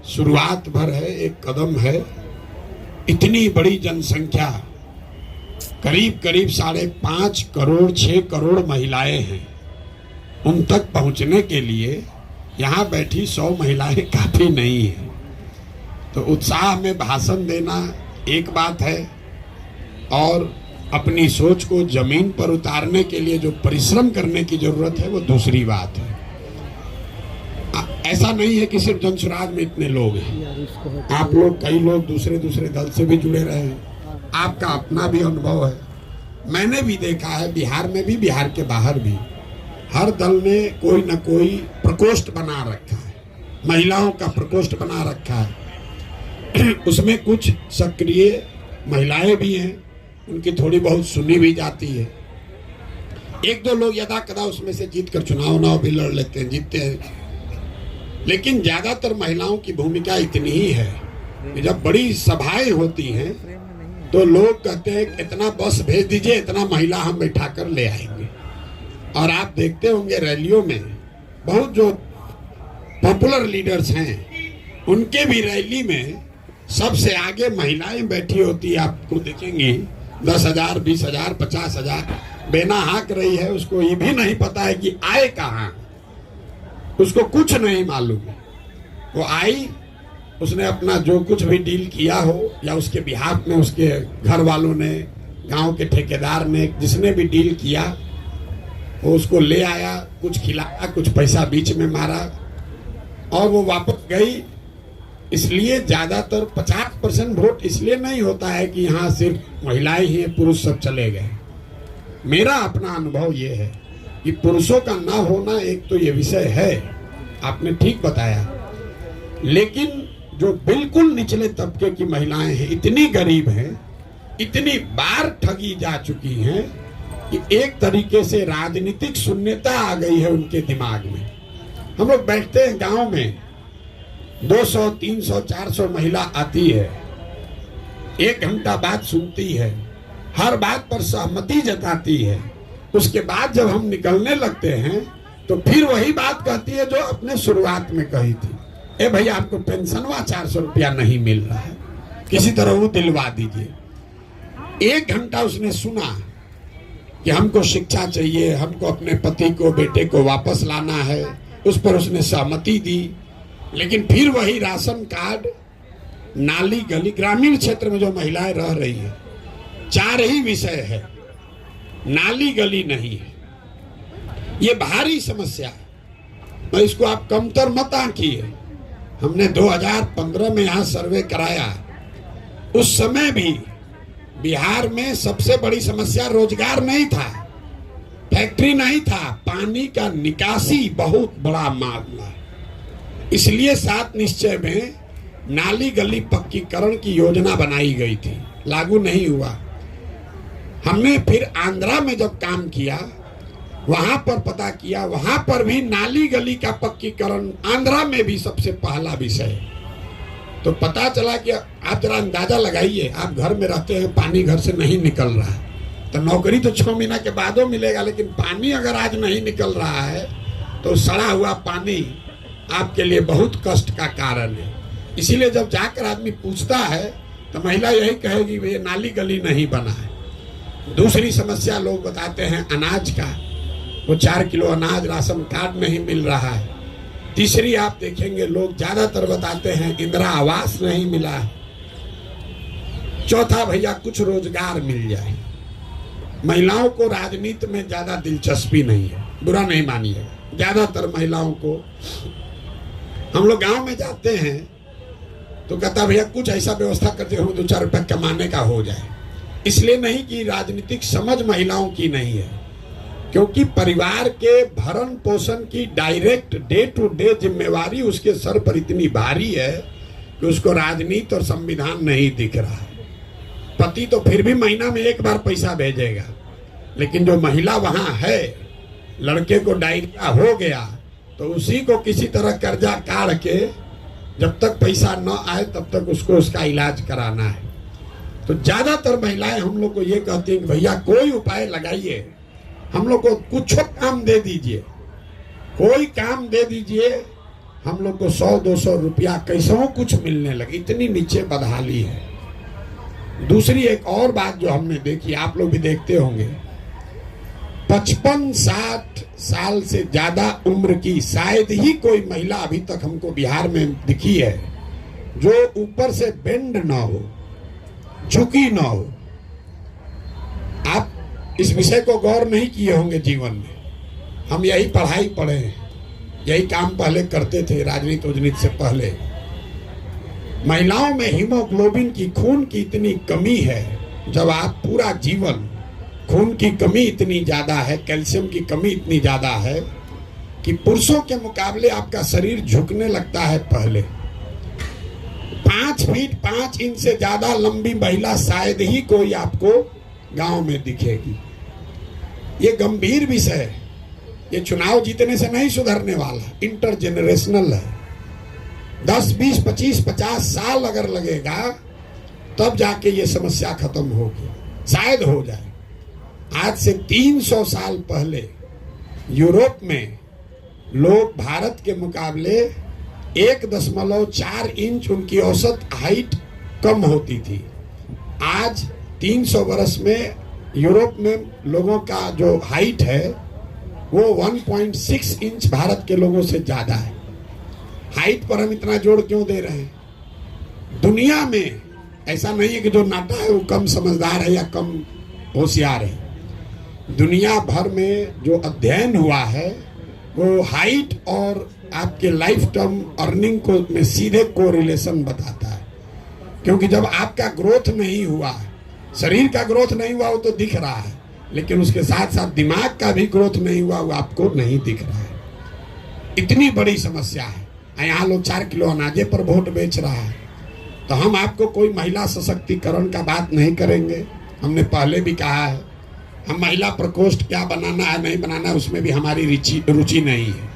शुरुआत भर है, एक कदम है। इतनी बड़ी जनसंख्या, करीब करीब 5.5 करोड़ 6 करोड़ महिलाएं हैं। उन तक पहुंचने के लिए यहाँ बैठी 100 महिलाएं काफी नहीं है। तो उत्साह में भाषण देना एक बात है, और अपनी सोच को जमीन पर उतारने के लिए जो परिश्रम करने की जरूरत है वो दूसरी बात है। ऐसा नहीं है कि सिर्फ जनसुराज में इतने लोग हैं। आप लोग, कई लोग दूसरे दूसरे दल से भी जुड़े रहे हैं, आपका अपना भी अनुभव है। मैंने भी देखा है, बिहार में भी, बिहार के बाहर भी, हर दल ने कोई न कोई प्रकोष्ठ बना रखा है, महिलाओं का प्रकोष्ठ बना रखा है। उसमें कुछ सक्रिय महिलाएं भी हैं, उनकी थोड़ी बहुत सुनी भी जाती है। एक दो लोग यदा कदा उसमें से जीत कर चुनाव भी लड़ लेते हैं, जीतते हैं, लेकिन ज्यादातर महिलाओं की भूमिका इतनी ही है कि जब बड़ी सभाएं होती हैं तो लोग कहते हैं इतना बस भेज दीजिए, इतना महिला हम बैठा कर ले आएंगे। और आप देखते होंगे रैलियों में बहुत जो पॉपुलर लीडर्स हैं, उनके भी रैली में सबसे आगे महिलाएं बैठी होती है। आपको देखेंगे 10,000 20,000 50,000 बेना हाँक रही है, उसको ये भी नहीं पता है कि आए कहाँ, उसको कुछ नहीं मालूम है। वो आई, उसने अपना जो कुछ भी डील किया हो, या उसके बिहाफ में उसके घर वालों ने, गांव के ठेकेदार ने, जिसने भी डील किया, वो उसको ले आया, कुछ खिलाया, कुछ पैसा बीच में मारा और वो वापस गई। इसलिए ज्यादातर 50% वोट इसलिए नहीं होता है कि यहाँ सिर्फ महिलाएं ही, पुरुष सब चले गए। मेरा अपना अनुभव ये है कि पुरुषों का ना होना एक तो ये विषय है, आपने ठीक बताया, लेकिन जो बिल्कुल निचले तबके की महिलाएं हैं, इतनी गरीब हैं, इतनी बार ठगी जा चुकी हैं कि एक तरीके से राजनीतिक शून्यता आ गई है उनके दिमाग में। हम लोग बैठते हैं गांव में, 200 300 400 महिला आती है, 1 घंटा बात सुनती है, हर बात पर सहमति जताती है। उसके बाद जब हम निकलने लगते हैं तो फिर वही बात कहती है जो अपने शुरुआत में कही थी, ए भैया आपको पेंशनवा 400 रुपया नहीं मिल रहा है, किसी तरह वो दिलवा दीजिए। 1 घंटा उसने सुना कि हमको शिक्षा चाहिए, हमको अपने पति को, बेटे को वापस लाना है, उस पर उसने सहमति दी। लेकिन फिर वही राशन कार्ड, नाली गली, ग्रामीण क्षेत्र में जो महिलाएं रह रही है, 4 ही विषय है, नाली गली नहीं है। ये भारी समस्या है, मैं इसको आप कमतर मत आंकिए। हमने 2015 में यहाँ सर्वे कराया, उस समय भी बिहार में सबसे बड़ी समस्या रोजगार नहीं था, फैक्ट्री नहीं था, पानी का निकासी बहुत बड़ा मामला। इसलिए 7 निश्चय में नाली गली पक्कीकरण की योजना बनाई गई थी, लागू नहीं हुआ। हमने फिर आंध्रा में जब काम किया, वहां पर पता किया, वहां पर भी नाली गली का पक्कीकरण आंध्रा में भी सबसे पहला विषय। तो पता चला कि आप जरा अंदाजा लगाइए, आप घर में रहते हैं, पानी घर से नहीं निकल रहा है, तो नौकरी तो 6 महीना के बाद मिलेगा, लेकिन पानी अगर आज नहीं निकल रहा है तो सड़ा हुआ पानी आपके लिए बहुत कष्ट का कारण है। इसीलिए जब जाकर आदमी पूछता है तो महिला यही कहेगी भैया नाली गली नहीं बना है। दूसरी समस्या लोग बताते हैं अनाज का, वो 4 किलो अनाज राशन कार्ड नहीं मिल रहा है। तीसरी आप देखेंगे लोग ज्यादातर बताते हैं इंदिरा आवास नहीं मिला है। चौथा भैया कुछ रोजगार मिल जाए। महिलाओं को राजनीति में ज्यादा दिलचस्पी नहीं है, बुरा नहीं मानिएगा। ज्यादातर महिलाओं को, हम लोग गांव में जाते हैं तो कहता भैया कुछ ऐसा व्यवस्था करते हो 2-4 रुपए कमाने का हो जाए। इसलिए नहीं कि राजनीतिक समझ महिलाओं की नहीं है, क्योंकि परिवार के भरण पोषण की डायरेक्ट डे टू डे जिम्मेवारी उसके सर पर इतनी भारी है कि उसको राजनीति और संविधान नहीं दिख रहा है। पति तो फिर भी महीना में 1 बार पैसा भेजेगा, लेकिन जो महिला वहां है, लड़के को डायरिया हो गया तो उसी को किसी तरह कर्जा काढ़ के जब तक पैसा न आए तब तक उसको उसका इलाज कराना है। तो ज्यादातर महिलाएं हम लोग को ये कहती हैं कि भैया कोई उपाय लगाइए, हम लोग को कुछ काम दे दीजिए, कोई काम दे दीजिए, हम लोग को 100-200 रुपया कैसों कुछ मिलने लगे, इतनी नीचे बदहाली है। दूसरी एक और बात जो हमने देखी, आप लोग भी देखते होंगे, 55-60 साल से ज्यादा उम्र की शायद ही कोई महिला अभी तक हमको बिहार में दिखी है जो ऊपर से बेंड ना हो, झुकी ना हो। आप इस विषय को गौर नहीं किए होंगे जीवन में। हम यही पढ़ाई पढ़े हैं, यही काम पहले करते थे राजनीति से पहले। महिलाओं में हीमोग्लोबिन की, खून की इतनी कमी है, जब आप पूरा जीवन खून की कमी इतनी ज्यादा है, कैल्शियम की कमी इतनी ज्यादा है कि पुरुषों के मुकाबले आपका शरीर झुकने लगता है। पहले 5 फीट 5 इंच से ज्यादा लंबी महिला शायद ही कोई आपको गांव में दिखेगी। ये गंभीर विषय है, ये चुनाव जीतने से नहीं सुधरने वाला, इंटरजेनरेशनल है। 10, 20, 25, 50 साल अगर लगेगा तब जाके ये समस्या खत्म होगी, शायद हो जाए। आज से 300 साल पहले यूरोप में लोग भारत के मुकाबले 1.4 इंच उनकी औसत हाइट कम होती थी। आज 300 वर्ष में यूरोप में लोगों का जो हाइट है वो 1.6 इंच भारत के लोगों से ज्यादा है। हाइट पर हम इतना जोर क्यों दे रहे हैं? दुनिया में ऐसा नहीं है कि जो नाटा है वो कम समझदार है या कम होशियार है। दुनिया भर में जो अध्ययन हुआ है वो हाइट और आपके लाइफ टर्म अर्निंग को में सीधे कोरिलेशन बताता है। क्योंकि जब आपका ग्रोथ नहीं हुआ, शरीर का ग्रोथ नहीं हुआ, वो तो दिख रहा है, लेकिन उसके साथ साथ दिमाग का भी ग्रोथ नहीं हुआ, वो आपको नहीं दिख रहा है। इतनी बड़ी समस्या है। यहाँ लोग 4 किलो अनाजे पर वोट बेच रहा है। तो हम आपको कोई महिला सशक्तिकरण का बात नहीं करेंगे। हमने पहले भी कहा है, हम महिला प्रकोष्ठ क्या बनाना है नहीं बनाना है उसमें भी हमारी रुचि नहीं है।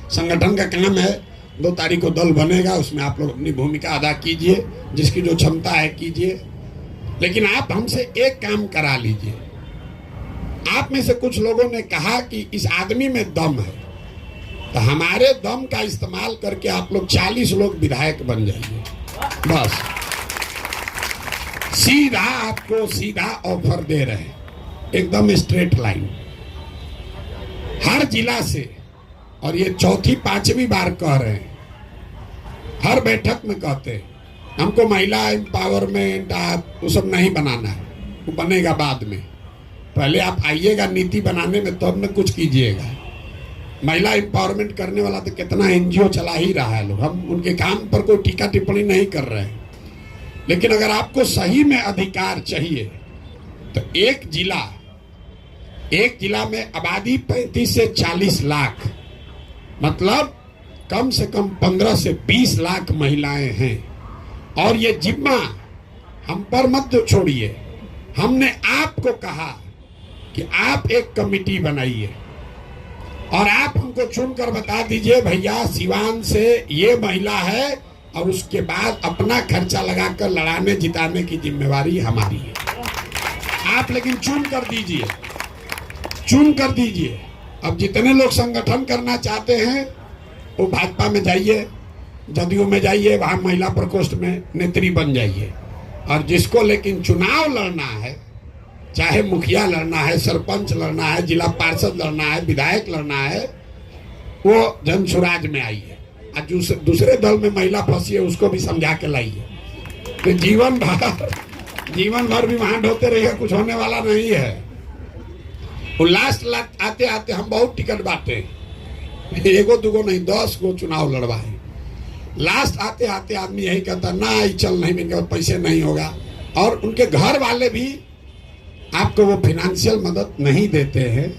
संगठन का काम है, 2 तारीख को दल बनेगा, उसमें आप लोग अपनी भूमिका अदा कीजिए, जिसकी जो क्षमता है कीजिए। लेकिन आप हमसे एक काम करा लीजिए। आप में से कुछ लोगों ने कहा कि इस आदमी में दम है, तो हमारे दम का इस्तेमाल करके आप लोग 40 लोग विधायक बन जाइए। बस सीधा आपको सीधा ऑफर दे रहे हैं, एकदम स्ट्रेट लाइन, हर जिला से। और ये 4, 5वीं बार कह रहे हैं, हर बैठक में कहते हैं हमको महिला एम्पावरमेंट वो सब नहीं बनाना है, वो बनेगा बाद में। पहले आप आइएगा नीति बनाने में, तब में कुछ कीजिएगा। महिला एम्पावरमेंट करने वाला तो कितना एनजीओ चला ही रहा है लोग, हम उनके काम पर कोई टीका टिप्पणी नहीं कर रहे हैं। लेकिन अगर आपको सही में अधिकार चाहिए तो एक जिला में आबादी 35 से 40 लाख, मतलब कम से कम 15 से 20 लाख महिलाएं हैं। और ये जिम्मा हम पर मत छोड़िए। हमने आपको कहा कि आप एक कमिटी बनाइए और आप हमको चुनकर बता दीजिए भैया सिवान से ये महिला है, और उसके बाद अपना खर्चा लगाकर लड़ाने जिताने की जिम्मेवारी हमारी है। आप लेकिन चुन कर दीजिए। अब जितने लोग संगठन करना चाहते हैं वो भाजपा में जाइए, जदयू में जाइए, वहां महिला प्रकोष्ठ में नेत्री बन जाइए। और जिसको लेकिन चुनाव लड़ना है, चाहे मुखिया लड़ना है, सरपंच लड़ना है, जिला पार्षद लड़ना है, विधायक लड़ना है, वो जन सुराज में आइए। और दूसरे दल में महिला फंसी है उसको भी समझा के लाइए। तो जीवन भर भी वहां ढोते रहिए, कुछ होने वाला नहीं है। वो लास्ट आते आते हम बहुत टिकट बांटे, 1 2 नहीं 10 को चुनाव लड़वाए। लास्ट आते आते आदमी यही कहता ना चल नहीं, इनके पास पैसे नहीं होगा। और उनके घर वाले भी आपको वो फाइनेंशियल मदद नहीं देते हैं।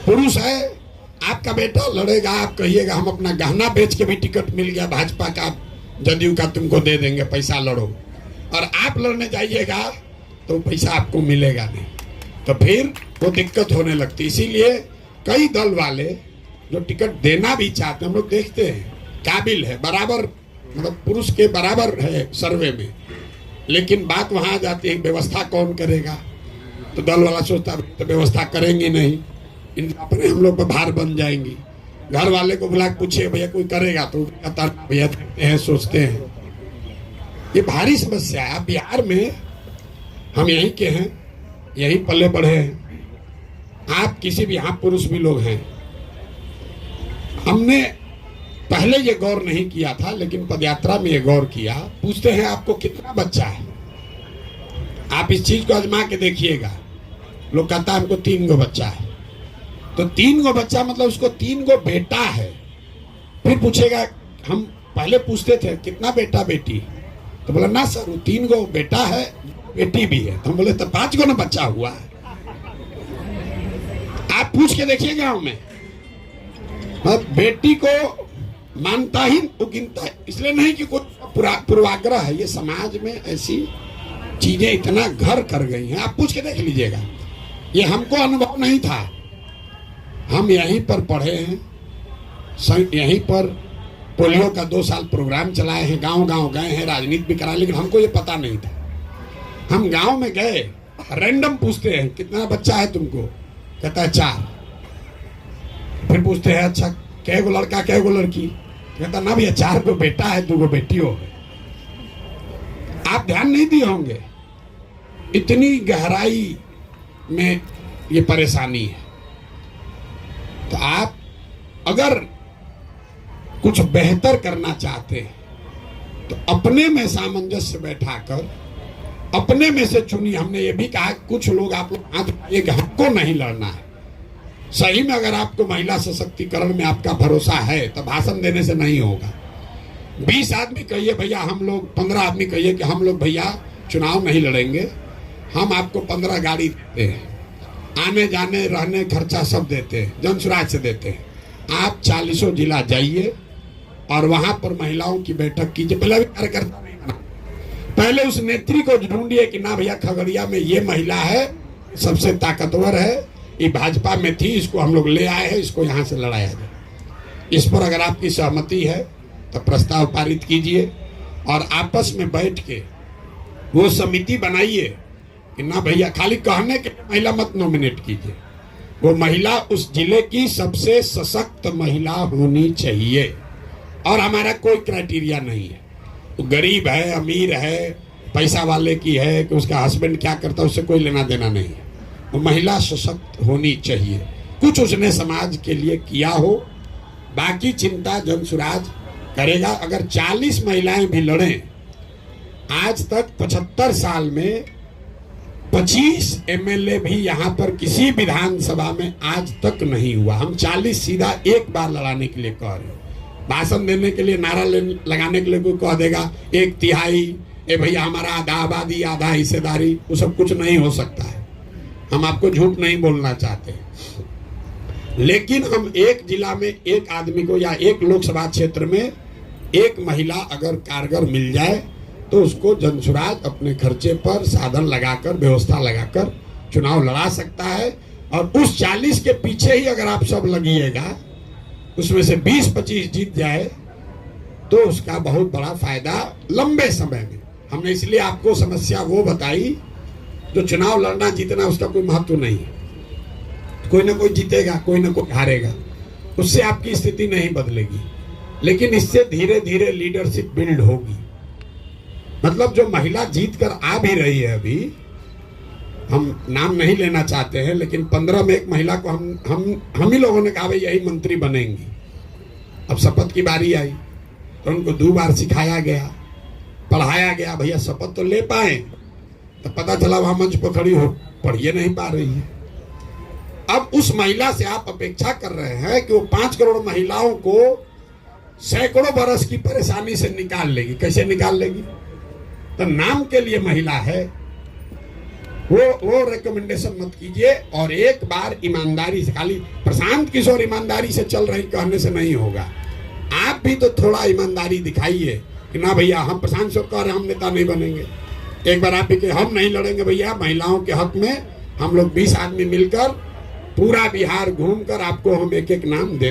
पुरुष है, आपका बेटा लड़ेगा, आप कहिएगा हम अपना गहना बेच के भी टिकट मिल गया भाजपा का, जदयू का, तुमको दे देंगे, पैसा लड़ो। और आप लड़ने जाइएगा तो पैसा आपको मिलेगा नहीं, तो फिर वो दिक्कत होने लगती। इसीलिए कई दल वाले जो टिकट देना भी चाहते हैं, हम लोग देखते हैं काबिल है, बराबर, मतलब पुरुष के बराबर है सर्वे में, लेकिन बात वहां जाती है व्यवस्था कौन करेगा। तो दल वाला सोचता तो व्यवस्था करेंगे नहीं, इन अपने हम लोग पर भार बन जाएंगी। घर वाले को बुला के पूछिए भैया कोई करेगा, तो कहता भैया देखते हैं सोचते हैं। ये भारी समस्या है। बिहार में हम यहीं के हैं, यहीं पले बढ़े हैं। आप किसी भी, यहाँ पुरुष भी लोग हैं। हमने पहले ये गौर नहीं किया था, लेकिन पदयात्रा में ये गौर किया। पूछते हैं आपको कितना बच्चा है, आप इस चीज को आजमा के देखिएगा। लोग कहता है हमको 3 गो बच्चा है। तो 3 गो बच्चा मतलब उसको 3 गो बेटा है। फिर पूछेगा, हम पहले पूछते थे कितना बेटा बेटी, तो बोला ना सर वो 3 गो बेटा है, बेटी भी है। तो हम बोले तो 5 गो ना बच्चा हुआ है। आप पूछ के देखिए गांव में, बेटी को मानता ही वो गिनता है। इसलिए नहीं कि कोई पूर्वाग्रह है, ये समाज में ऐसी चीजें इतना घर कर गई हैं। आप पूछ के देख लीजिएगा। ये हमको अनुभव नहीं था, हम यहीं पर पढ़े हैं, यहीं पर पोलियो का 2 साल प्रोग्राम चलाए हैं, गांव गांव गए हैं, राजनीति भी करा, लेकिन हमको ये पता नहीं था। हम गांव में गए, रैंडम पूछते हैं कितना बच्चा है तुमको, कहता है 4। फिर पूछते हैं अच्छा कै गो लड़का कै गो लड़की, कहता ना भैया 4 गो बेटा है 2 गो बेटी हो। आप ध्यान नहीं दिए होंगे, इतनी गहराई में ये परेशानी है। तो आप अगर कुछ बेहतर करना चाहते हैं तो अपने में सामंजस्य बैठाकर अपने में से चुनिए। हमने ये भी कहा कुछ लोग आप लोग हाथ उठाइए कि हमको नहीं लड़ना है। सही में अगर आपको महिला सशक्तिकरण में आपका भरोसा है तो भाषण देने से नहीं होगा। 20 आदमी कहिए भैया हम लोग, 15 आदमी कहिए कि हम लोग भैया चुनाव नहीं लड़ेंगे, हम आपको 15 गाड़ी देते हैं, आने जाने रहने खर्चा सब देते हैं, जनसुराज से देते हैं। आप 40 जिला जाइए और वहां पर महिलाओं की बैठक कीजिए। पहले भी कार्यकर्ता नहीं बना, पहले उस नेत्री को ढूंढिए कि ना भैया खगड़िया में ये महिला है, सबसे ताकतवर है, ये भाजपा में थी, इसको हम लोग ले आए हैं, इसको यहाँ से लड़ाया जाए। इस पर अगर आपकी सहमति है तो प्रस्ताव पारित कीजिए और आपस में बैठ के वो समिति बनाइए कि ना भैया खाली कहने के महिला मत नॉमिनेट कीजिए, वो महिला उस जिले की सबसे सशक्त महिला होनी चाहिए। और हमारा कोई क्राइटेरिया नहीं है, वो गरीब है अमीर है पैसा वाले की है कि उसका हस्बैंड क्या करता है, उससे कोई लेना देना नहीं है। वो महिला सशक्त होनी चाहिए, कुछ उसने समाज के लिए किया हो, बाकी चिंता जनसुराज करेगा। अगर 40 महिलाएं भी लड़ें, आज तक 75 साल में 25 एमएलए भी यहाँ पर किसी विधानसभा में आज तक नहीं हुआ। हम 40 सीधा एक बार लड़ाने के लिए कह रहे हैं। भाषण देने के लिए, नारा लगाने के लिए कोई कह देगा 1/3, ए भैया हमारा आधा आबादी आधा हिस्सेदारी, वो सब कुछ नहीं हो सकता है। हम आपको झूठ नहीं बोलना चाहते, लेकिन हम एक जिला में एक आदमी को या एक लोकसभा क्षेत्र में एक महिला अगर कारगर मिल जाए तो उसको जनसुराज अपने खर्चे पर साधन लगाकर, व्यवस्था लगाकर चुनाव लड़ा सकता है। और उस 40 के पीछे ही अगर आप सब लगिएगा, उसमें से 20-25 जीत जाए तो उसका बहुत बड़ा फायदा लंबे समय में। हमने इसलिए आपको समस्या वो बताई, जो चुनाव लड़ना जीतना उसका कोई महत्व नहीं है। कोई ना कोई जीतेगा, कोई ना कोई हारेगा, उससे आपकी स्थिति नहीं बदलेगी, लेकिन इससे धीरे धीरे लीडरशिप बिल्ड होगी। मतलब जो महिला जीत कर आ भी रही है, अभी हम नाम नहीं लेना चाहते हैं, लेकिन 15 में एक महिला को हम ही लोगों ने कहा भाई यही मंत्री बनेंगी। अब शपथ की बारी आई तो उनको 2 बार सिखाया गया, पढ़ाया गया, भैया शपथ तो ले पाए, तो पता चला वहां मंच पर खड़ी हो पढ़िए नहीं पा रही है। अब उस महिला से आप अपेक्षा कर रहे हैं कि वो 5 करोड़ महिलाओं को सैकड़ों बरस की परेशानी से निकाल लेगी। कैसे निकाल लेगी? तो नाम के लिए महिला है, वो रिकमेंडेशन मत कीजिए। और एक बार ईमानदारी से, खाली प्रशांत किशोर ईमानदारी से चल रही कहने से नहीं होगा, आप भी तो थोड़ा ईमानदारी दिखाइए कि ना भैया हम प्रशांत किशोर कह रहे हम नेता नहीं बनेंगे। एक बार आप भी कि हम नहीं लड़ेंगे भैया महिलाओं के हक में, हम लोग 20 आदमी मिलकर पूरा बिहार घूमकर आपको हम एक एक नाम देते